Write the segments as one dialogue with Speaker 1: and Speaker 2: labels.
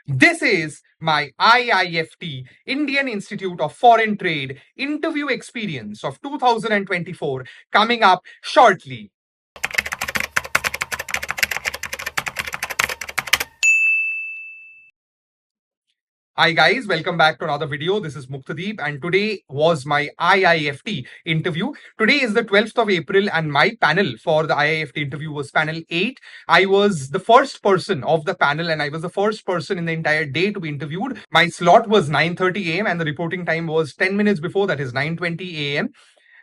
Speaker 1: This is my IIFT, Indian Institute of Foreign Trade, interview experience of 2024 coming up shortly. Hi guys, welcome back to another video. This is Muktadeep and today was my IIFT interview. Today is the 12th of April and my panel for the IIFT interview was panel 8. I was the first person of the panel and I was the first person in the entire day to be interviewed. My slot was 9:30 a.m. and the reporting time was 10 minutes before, that is 9:20 a.m.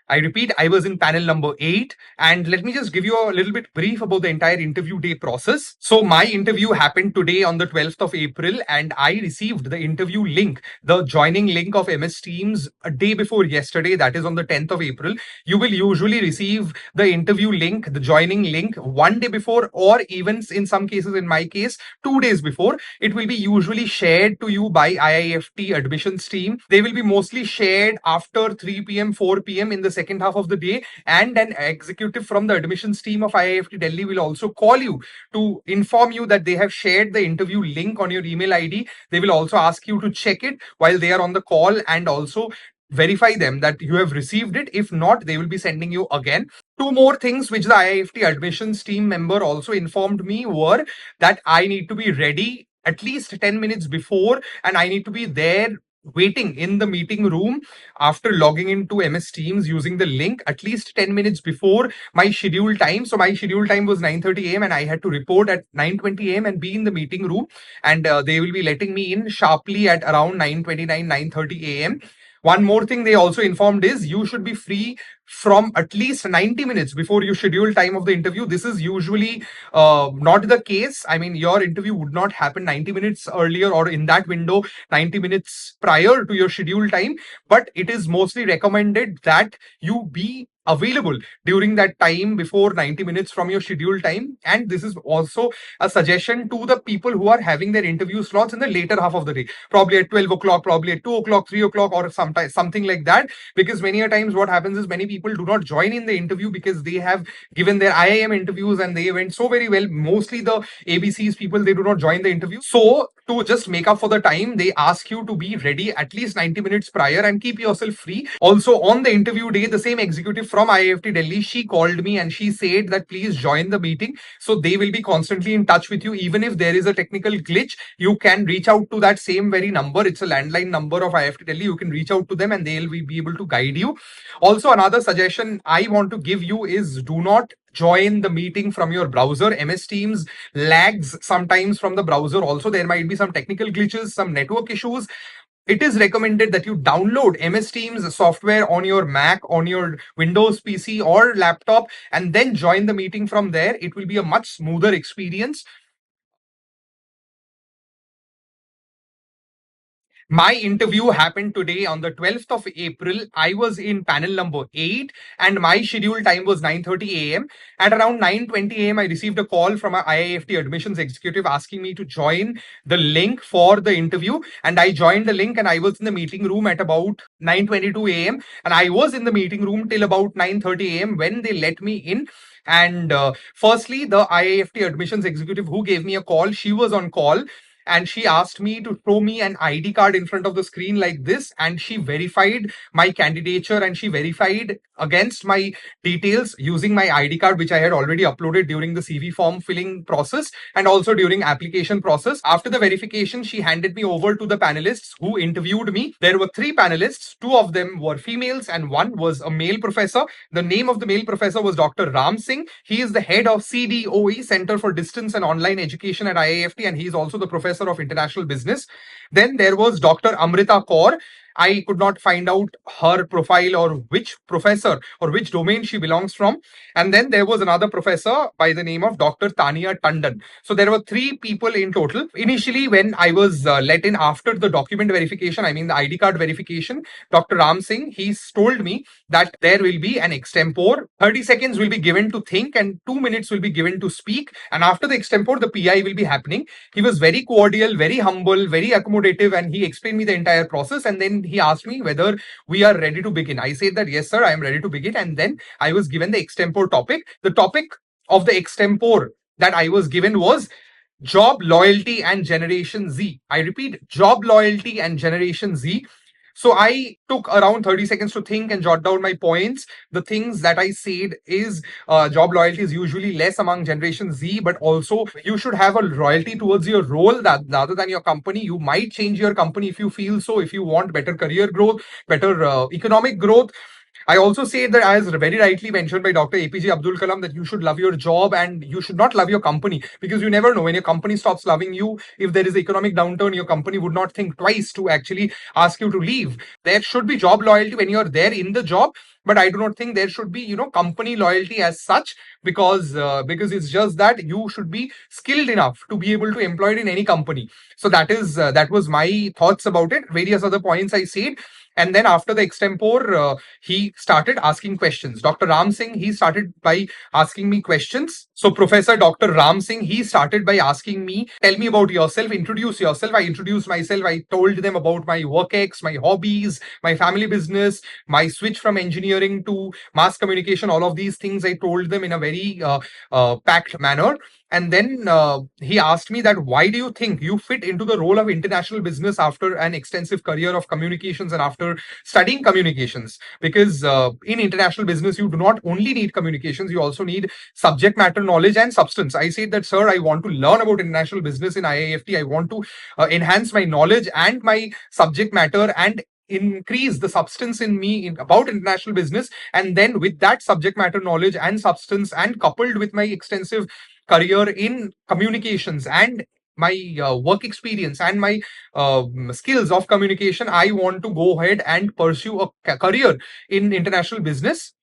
Speaker 1: I repeat, I was in panel number 8. And let me just give you a little bit brief about the entire interview day process. So my interview happened today on the 12th of April and I received the interview link, the joining link of MS Teams a day before yesterday, that is on the 10th of April. You will usually receive the interview link, the joining link one day before, or even in some cases, in my case, 2 days before. It will be usually shared to you by IIFT admissions team. They will be mostly shared after 3 p.m., 4 p.m. in the second half of the day, and an executive from the admissions team of IIFT Delhi will also call you to inform you that they have shared the interview link on your email ID. They will also ask you to check it while they are on the call and also verify them that you have received it. If not, they will be sending you again. Two more things which the IIFT admissions team member also informed me were that I need to be ready at least 10 minutes before and I need to be there waiting in the meeting room after logging into MS Teams using the link at least 10 minutes before my scheduled time. So my scheduled time was 9:30 a.m. and I had to report at 9:20 a.m. and be in the meeting room, and they will be letting me in sharply at around 9:29, 9:30 a.m. One more thing they also informed is you should be free from at least 90 minutes before your scheduled time of the interview. This is usually not the case. I mean, your interview would not happen 90 minutes earlier or in that window 90 minutes prior to your scheduled time, but it is mostly recommended that you be available during that time before 90 minutes from your scheduled time. And this is also a suggestion to the people who are having their interview slots in the later half of the day, probably at 12 o'clock, probably at 2 o'clock, 3 o'clock, or sometimes something like that. Because many a times what happens is many people do not join in the interview because they have given their IIM interviews and they went so very well. Mostly the ABCs people, they do not join the interview. So to just make up for the time, they ask you to be ready at least 90 minutes prior and keep yourself free. Also on the interview day, the same executive from IIFT Delhi, she called me and she said that please join the meeting. So they will be constantly in touch with you. Even if there is a technical glitch, you can reach out to that same very number. It's a landline number of IIFT Delhi. You can reach out to them and they'll be able to guide you. Also, another suggestion I want to give you is do not join the meeting from your browser. MS Teams lags sometimes from the browser. Also, there might be some technical glitches, some network issues. It is recommended that you download MS Teams software on your Mac, on your Windows PC or laptop, and then join the meeting from there. It will be a much smoother experience. My interview happened today on the 12th of April. I was in panel number 8 and my scheduled time was 9:30 a.m. At around 9:20 a.m., I received a call from an IIFT admissions executive asking me to join the link for the interview. And I joined the link and I was in the meeting room at about 9:22 a.m. And I was in the meeting room till about 9:30 a.m. when they let me in. And firstly, the IIFT admissions executive who gave me a call, she was on call and she asked me to show me an ID card in front of the screen like this, and she verified my candidature and she verified against my details using my ID card, which I had already uploaded during the CV form filling process and also during application process. After the verification, she handed me over to the panelists who interviewed me. There were 3 panelists, 2 of them were females and 1 was a male professor. The name of the male professor was Dr. Ram Singh. He is the head of CDOE, Center for Distance and Online Education at IIFT, and he is also the professor of International Business. Then there was Dr. Amrita Kaur. I could not find out her profile or which professor or which domain she belongs from. And then there was another professor by the name of Dr. Tania Tandon. So there were 3 people in total. Initially, when I was let in after the document verification, I mean the ID card verification, Dr. Ram Singh, he told me that there will be an extempore. 30 seconds will be given to think and 2 minutes will be given to speak. And after the extempore, the PI will be happening. He was very cordial, very humble, very accommodative, and he explained me the entire process. And then he asked me whether we are ready to begin. I said that yes, sir, I am ready to begin. And then I was given the extempore topic. The topic of the extempore that I was given was Job loyalty and Generation Z. I repeat, job loyalty and Generation Z. So I took around 30 seconds to think and jot down my points. The things that I said is job loyalty is usually less among Generation Z, but also you should have a loyalty towards your role that rather than your company. You might change your company if you feel so, if you want better career growth, better economic growth. I also say that, as very rightly mentioned by Dr. APJ Abdul Kalam, that you should love your job and you should not love your company, because you never know when your company stops loving you. If there is economic downturn, your company would not think twice to actually ask you to leave. There should be job loyalty when you're there in the job, but I do not think there should be, company loyalty as such, because it's just that you should be skilled enough to be able to employ it in any company. So that was my thoughts about it. Various other points I said. And then after the extempore, he started asking questions. Dr. Ram Singh, he started by asking me questions. So Professor Dr. Ram Singh, he started by asking me, tell me about yourself, introduce yourself. I introduced myself. I told them about my work ex, my hobbies, my family business, my switch from engineering to mass communication. All of these things I told them in a very packed manner. And then he asked me that, why do you think you fit into the role of international business after an extensive career of communications and after studying communications? Because in international business, you do not only need communications, you also need subject matter knowledge and substance. I said that, sir, I want to learn about international business in IIFT. I want to enhance my knowledge and my subject matter and increase the substance in me about international business. And then with that subject matter knowledge and substance, and coupled with my extensive career in communications and my work experience and my skills of communication, I want to go ahead and pursue a career in international business.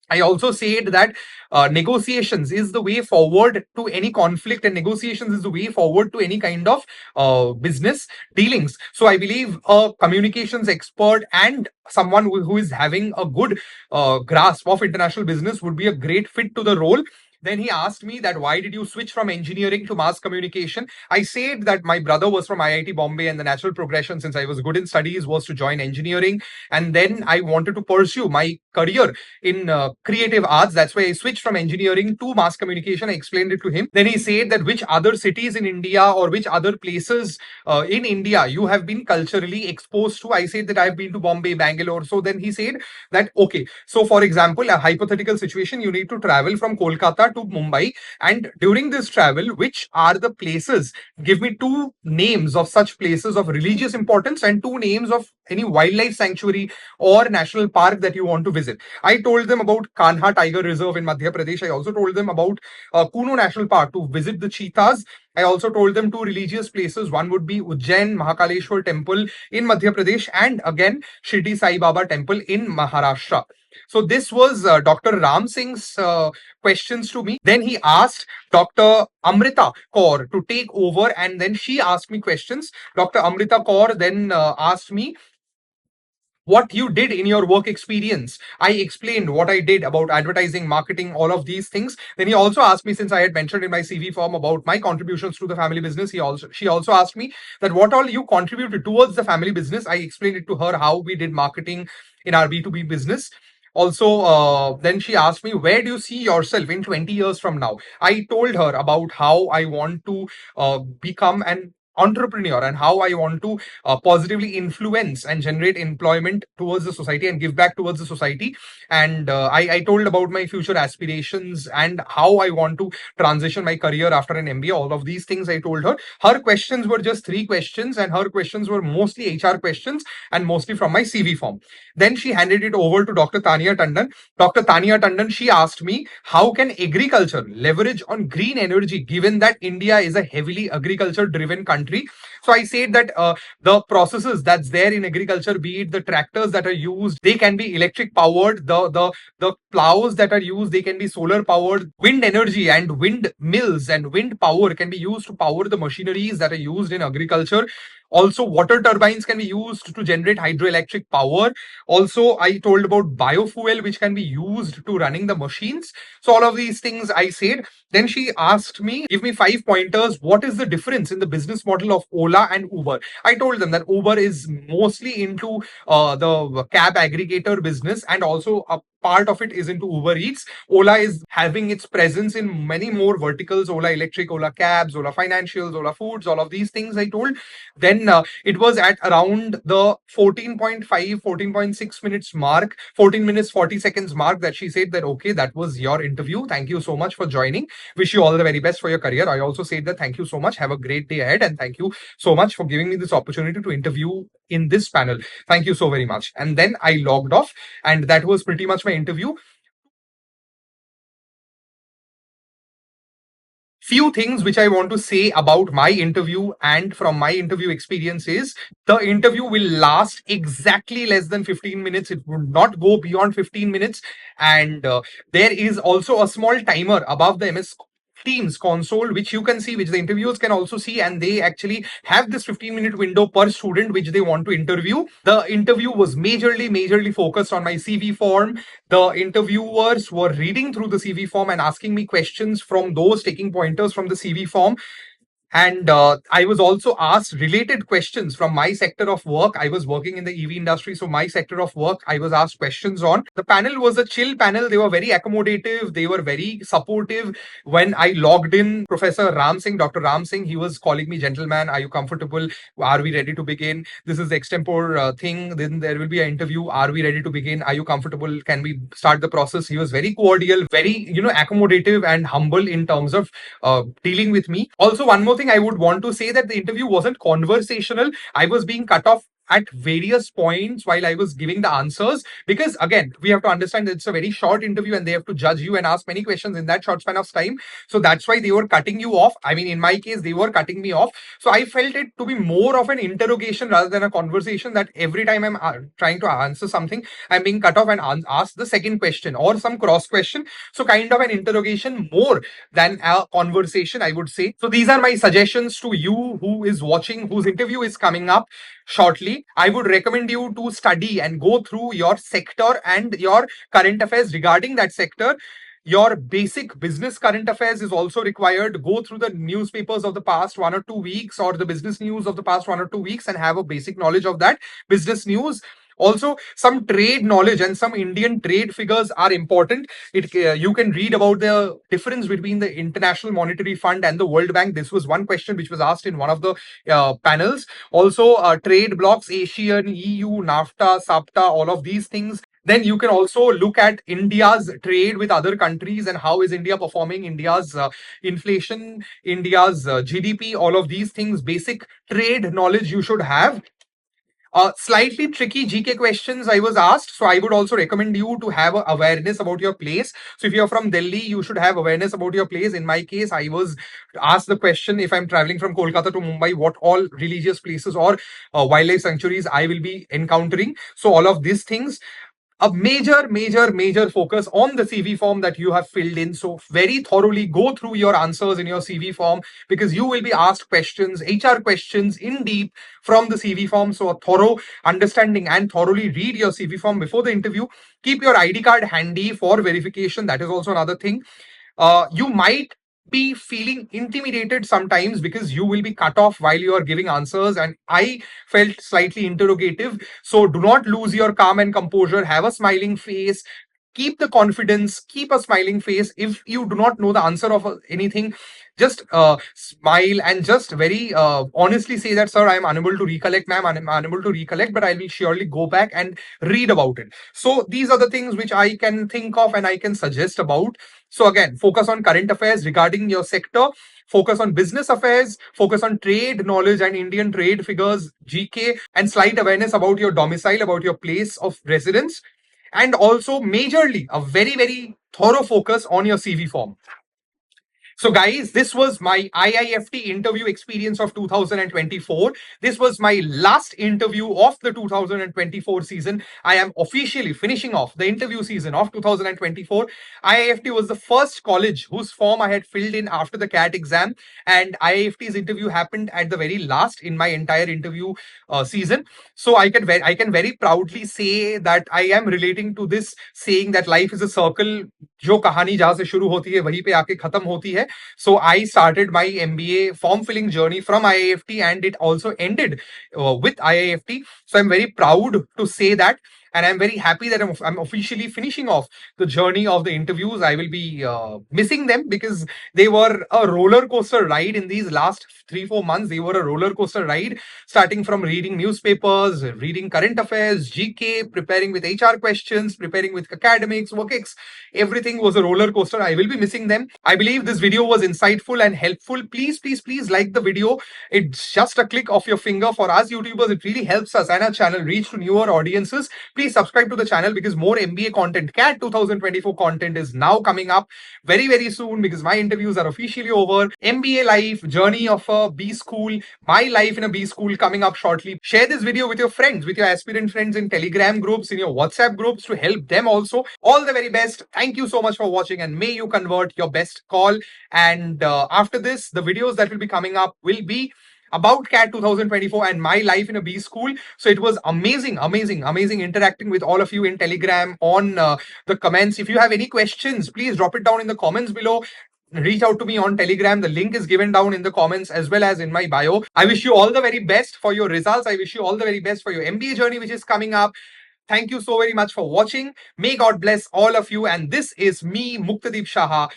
Speaker 1: I also said that negotiations is the way forward to any conflict, and negotiations is the way forward to any kind of business dealings. So I believe a communications expert and someone who is having a good grasp of international business would be a great fit to the role. Then he asked me that, why did you switch from engineering to mass communication? I said that my brother was from IIT Bombay, and the natural progression, since I was good in studies, was to join engineering. And then I wanted to pursue my career in creative arts. That's why I switched from engineering to mass communication. I explained it to him. Then he said that, which other cities in India or which other places in India you have been culturally exposed to? I said that I've been to Bombay, Bangalore. So then he said that, okay, so for example, a hypothetical situation, you need to travel from Kolkata to Mumbai, and during this travel, which are the places? Give me two names of such places of religious importance and two names of any wildlife sanctuary or national park that you want to visit. I told them about Kanha Tiger Reserve in Madhya Pradesh. I also told them about Kuno National Park to visit the cheetahs. I also told them two religious places. One would be Ujjain Mahakaleshwar Temple in Madhya Pradesh, and again Shirdi Sai Baba Temple in Maharashtra. So this was Dr. Ram Singh's questions to me. Then he asked Dr. Amrita Kaur to take over, and then she asked me questions. Dr. Amrita Kaur then asked me what you did in your work experience. I explained what I did about advertising, marketing, all of these things. Then he also asked me, since I had mentioned in my CV form about my contributions to the family business, she also asked me that what all you contributed towards the family business. I explained it to her how we did marketing in our B2B business. Also, then she asked me, where do you see yourself in 20 years from now? I told her about how I want to become an entrepreneur and how I want to positively influence and generate employment towards the society and give back towards the society. And I told about my future aspirations and how I want to transition my career after an MBA. All of these things I told her. Her questions were just 3 questions, and her questions were mostly HR questions and mostly from my CV form. Then she handed it over to Dr. Tania Tandon. Dr. Tania Tandon, she asked me, how can agriculture leverage on green energy given that India is a heavily agriculture driven country? So I said that the processes that's there in agriculture, be it the tractors that are used, they can be electric powered. The plows that are used, they can be solar powered. Wind energy and wind mills and wind power can be used to power the machineries that are used in agriculture. Also, water turbines can be used to generate hydroelectric power. Also, I told about biofuel, which can be used to running the machines. So all of these things I said. Then she asked me, give me 5 pointers. What is the difference in the business model of Ola and Uber? I told them that Uber is mostly into the cab aggregator business, and also a part of it is into Uber Eats. Ola is having its presence in many more verticals: Ola Electric, Ola Cabs, Ola Financials, Ola Foods, all of these things I told. Then it was at around the 14.5, 14.6 minutes mark, 14 minutes, 40 seconds mark, that she said that, okay, that was your interview. Thank you so much for joining. Wish you all the very best for your career. I also said that thank you so much. Have a great day ahead. And thank you so much for giving me this opportunity to interview in this panel. Thank you so very much. And then I logged off, and that was pretty much my interview. Few things which I want to say about my interview and from my interview experience is, the interview will last exactly less than 15 minutes. It would not go beyond 15 minutes. And there is also a small timer above the MS Teams console, which you can see, which the interviewers can also see, and they actually have this 15-minute window per student which they want to interview. The interview was majorly focused on my CV form. The interviewers were reading through the CV form and asking me questions from those, taking pointers from the CV form. And I was also asked related questions from my sector of work. I was working in the EV industry, so my sector of work, I was asked questions on. The panel was a chill panel. They were very accommodative. They were very supportive. When I logged in, Professor Ram Singh, Dr. Ram Singh, he was calling me gentleman. Are you comfortable? Are we ready to begin? This is the extempore thing. Then there will be an interview. Are we ready to begin? Are you comfortable? Can we start the process? He was very cordial, very, accommodative and humble in terms of dealing with me. Also, one more thing I would want to say, that the interview wasn't conversational. I was being cut off at various points while I was giving the answers, because again, we have to understand that it's a very short interview and they have to judge you and ask many questions in that short span of time. So that's why they were cutting you off. I mean, in my case, they were cutting me off. So I felt it to be more of an interrogation rather than a conversation, that every time I'm trying to answer something, I'm being cut off and asked the second question or some cross question. So kind of an interrogation more than a conversation, I would say. So these are my suggestions to you who is watching, whose interview is coming up shortly. I would recommend you to study and go through your sector and your current affairs regarding that sector. Your basic business current affairs is also required. Go through the newspapers of the past 1 or 2 weeks, or the business news of the past 1 or 2 weeks, and have a basic knowledge of that business news. Also, some trade knowledge and some Indian trade figures are important. You can read about the difference between the International Monetary Fund and the World Bank. This was one question which was asked in one of the panels. Also, trade blocks, Asian, EU, NAFTA, SAPTA, all of these things. Then you can also look at India's trade with other countries and how is India performing, India's inflation, India's GDP, all of these things. Basic trade knowledge you should have. Slightly tricky GK questions I was asked. So I would also recommend you to have awareness about your place. So if you're from Delhi, you should have awareness about your place. In my case, I was asked the question, if I'm traveling from Kolkata to Mumbai, what all religious places or wildlife sanctuaries I will be encountering. So all of these things. A major focus on the CV form that you have filled in. So very thoroughly go through your answers in your CV form, because you will be asked questions, HR questions in deep from the CV form. So a thorough understanding and thoroughly read your CV form before the interview. Keep your ID card handy for verification. That is also another thing. You might be feeling intimidated sometimes because you will be cut off while you are giving answers, and I felt slightly interrogative. So do not lose your calm and composure. Have a smiling face. Keep the confidence, keep a smiling face. If you do not know the answer of anything, just smile and just very honestly say that, sir, I am unable to recollect, ma'am, I'm unable to recollect, but I will surely go back and read about it. So these are the things which I can think of and I can suggest about. So again, focus on current affairs regarding your sector, focus on business affairs, focus on trade knowledge and Indian trade figures, GK, and slight awareness about your domicile, about your place of residence, and also majorly a very thorough focus on your CV form. So, guys, this was my IIFT interview experience of 2024. This was my last interview of the 2024 season. I am officially finishing off the interview season of 2024. IIFT was the first college whose form I had filled in after the CAT exam, and IIFT's interview happened at the very last in my entire interview season. So I can very proudly say that I am relating to this saying that life is a circle. जो कहानी जहां से शुरू होती है वहीं पे आके खत्म होती है. So I started my MBA form filling journey from IIFT, and it also ended with IIFT. So I'm very proud to say that. And I'm very happy that I'm officially finishing off the journey of the interviews. I will be missing them because they were a roller coaster ride in these last 3-4 months. They were a roller coaster ride, starting from reading newspapers, reading current affairs, GK, preparing with HR questions, preparing with academics, workx. Everything was a roller coaster. I will be missing them. I believe this video was insightful and helpful. Please, please, please like the video. It's just a click of your finger. For us YouTubers, it really helps us and our channel reach to newer audiences. Please subscribe to the channel because more MBA content, CAT 2024 content is now coming up very, very soon because my interviews are officially over. MBA life, journey of a B school, my life in a B school coming up shortly. Share this video with your friends, with your aspirant friends in Telegram groups, in your WhatsApp groups to help them also. All the very best. Thank you so much for watching, and may you convert your best call. And after this, the videos that will be coming up will be about CAT 2024 and my life in a B school. So it was amazing, amazing, amazing interacting with all of you in Telegram on the comments. If you have any questions, please drop it down in the comments below. Reach out to me on Telegram. The link is given down in the comments as well as in my bio. I wish you all the very best for your results. I wish you all the very best for your MBA journey, which is coming up. Thank you so very much for watching. May God bless all of you. And this is me, Muktadip Shaha,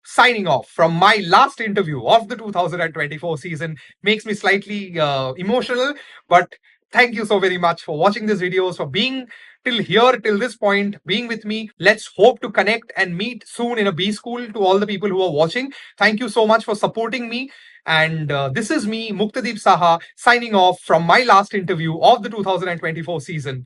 Speaker 1: signing off from my last interview of the 2024 season. Makes me slightly emotional, but thank you so very much for watching these videos, for being till here, till this point, being with me. Let's hope to connect and meet soon in a B school. To all the people who are watching, thank you so much for supporting me. And this is me, Muktadip Saha, signing off from my last interview of the 2024 season.